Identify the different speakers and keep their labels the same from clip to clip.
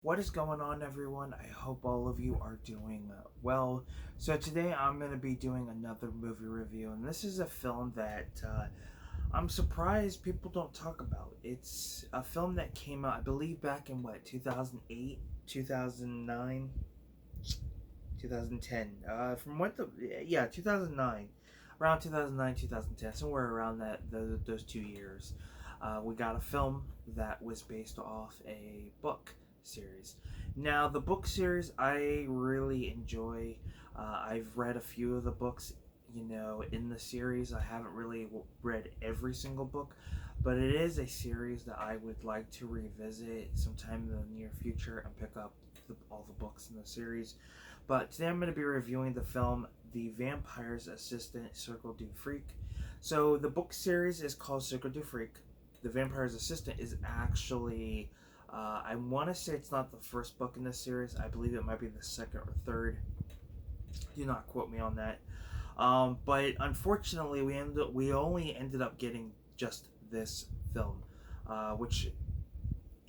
Speaker 1: What is going on, everyone? I hope all of you are doing well. So, today I'm going to be doing another movie review, and this is a film that I'm surprised people don't talk about. It's a film that came out, I believe, back in what, 2008, 2009, 2010. From what the, yeah, 2009. Around 2009, 2010, somewhere around those 2 years. We got a film that was based off a book series. Now, the book series I really enjoy. I've read a few of the books, in the series. I haven't really read every single book, but it is a series that I would like to revisit sometime in the near future and pick up all the books in the series. But today I'm going to be reviewing the film The Vampire's Assistant, Cirque du Freak. So the book series is called Cirque du Freak. The Vampire's Assistant is actually, I want to say it's not the first book in this series. I believe it might be the second or third. Do not quote me on that. But unfortunately, we only ended up getting just this film, which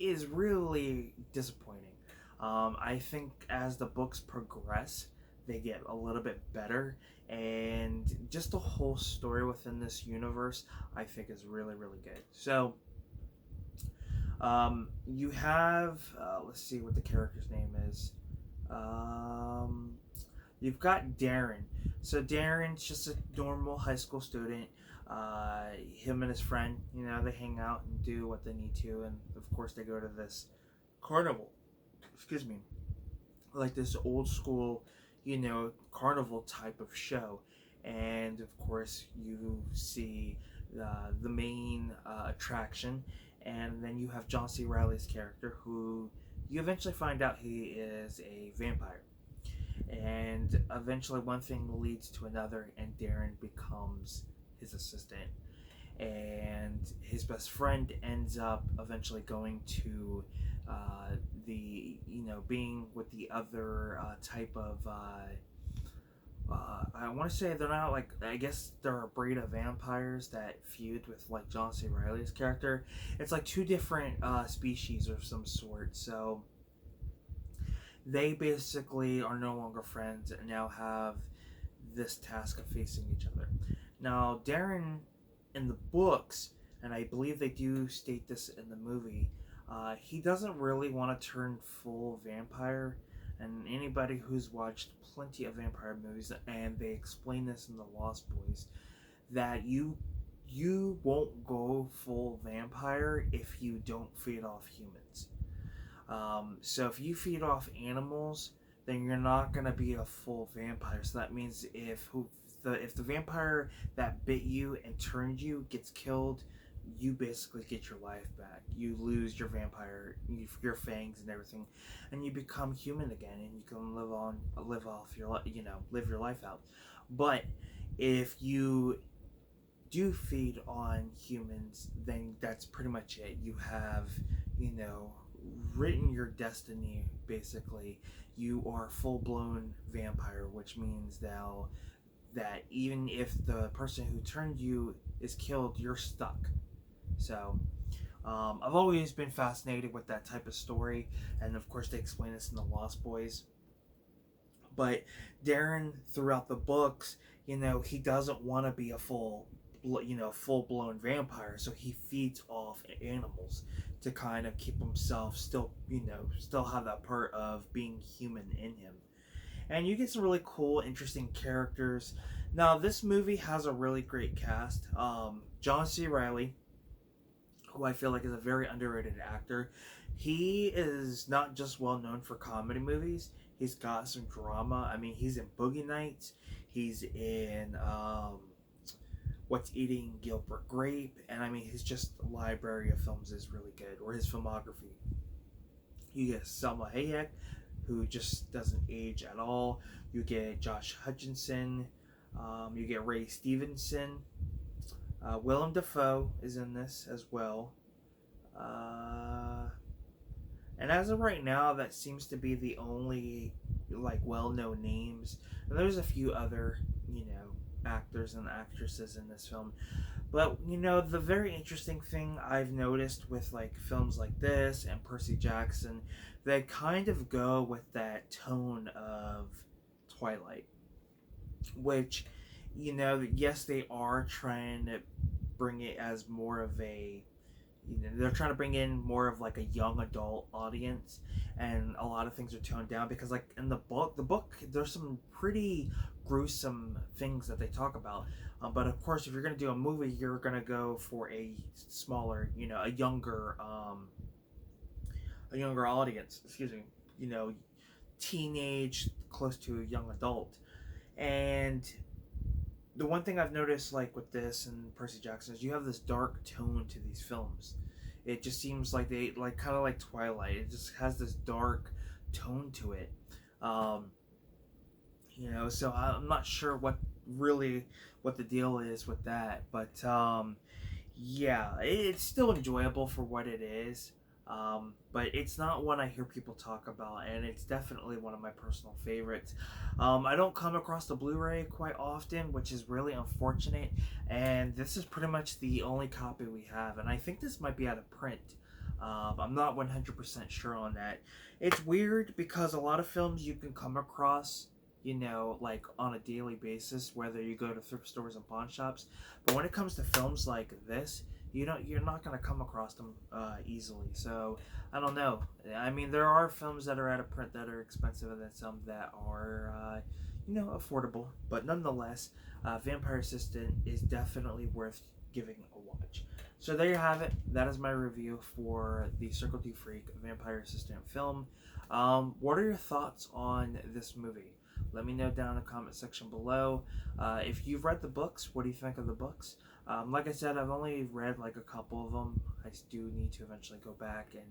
Speaker 1: is really disappointing. I think as the books progress, they get a little bit better, and just the whole story within this universe, I think, is really, really good. So, you have, let's see what the character's name is. Um, you've got Darren. So Darren's just a normal high school student. Him and his friend, they hang out and do what they need to, and of course they go to this carnival. Excuse me, like this old school, carnival type of show, and of course you see the main attraction, and then you have John C. Riley's character, who you eventually find out he is a vampire, and eventually one thing leads to another, and Darren becomes his assistant, and his best friend ends up eventually going to the being with the other type of I want to say they're not, like, I guess they're a breed of vampires that feud with, like, John C. Riley's character. It's like two different species of some sort. So they basically are no longer friends and now have this task of facing each other. Now, Darren, in the books, and I believe they do state this in the movie, he doesn't really want to turn full vampire. And anybody who's watched plenty of vampire movies, and they explain this in The Lost Boys, that you won't go full vampire if you don't feed off humans. So if you feed off animals, then you're not gonna be a full vampire. So that means if the vampire that bit you and turned you gets killed, you basically get your life back. You lose your your fangs and everything, and you become human again, and you can live your life out. But if you do feed on humans, then that's pretty much it. You have, you know, written your destiny, basically. You are a full blown vampire, which means now that even if the person who turned you is killed, you're stuck. So, I've always been fascinated with that type of story, and of course, they explain this in The Lost Boys. But Darren, throughout the books, he doesn't want to be a full blown vampire, so he feeds off animals to kind of keep himself still have that part of being human in him. And you get some really cool, interesting characters. Now, this movie has a really great cast. John C. Riley, who I feel like is a very underrated actor. He is not just well known for comedy movies. He's got some drama. I mean, he's in Boogie Nights. He's in What's Eating Gilbert Grape, and I mean, his just library of films is really good, or his filmography. You get Selma Hayek, who just doesn't age at all. You get Josh Hutcherson. You get Ray Stevenson. Willem Dafoe is in this as well. Uh, and as of right now, that seems to be the only, like, well-known names. And there's a few other, actors and actresses in this film. But you know, the very interesting thing I've noticed with like films like this and Percy Jackson, they kind of go with that tone of Twilight, which, you know, yes, they are trying to bring it as more of a, you know, they're trying to bring in more of like a young adult audience, and a lot of things are toned down because like in the book there's some pretty gruesome things that they talk about, but of course if you're going to do a movie you're going to go for a smaller, you know, a younger audience, excuse me, you know, teenage close to a young adult. And the one thing I've noticed, like with this and Percy Jackson, is you have this dark tone to these films. It just seems like they like kind of like Twilight. It just has this dark tone to it. Um, you know, so I'm not sure what the deal is with that, but yeah, it's still enjoyable for what it is. But it's not one I hear people talk about, and it's definitely one of my personal favorites. I don't come across the Blu-ray quite often, which is really unfortunate, and this is pretty much the only copy we have, and I think this might be out of print. I'm not 100% sure on that. It's weird because a lot of films you can come across, you know, like on a daily basis, whether you go to thrift stores and pawn shops. But when it comes to films like this, you're not gonna come across them easily. So I don't know. I mean, there are films that are out of print that are expensive, and then some that are you know, affordable. But nonetheless, Vampire Assistant is definitely worth giving a watch. So there you have it. That is my review for the Circle du Freak Vampire Assistant film. What are your thoughts on this movie? Let me know down in the comment section below. If you've read the books, what do you think of the books? Like I said, I've only read like a couple of them. I do need to eventually go back and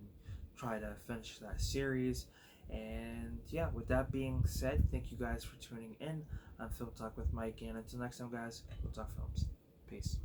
Speaker 1: try to finish that series. And yeah, with that being said, thank you guys for tuning in on Film Talk with Mike. And until next time, guys, we'll talk films. Peace.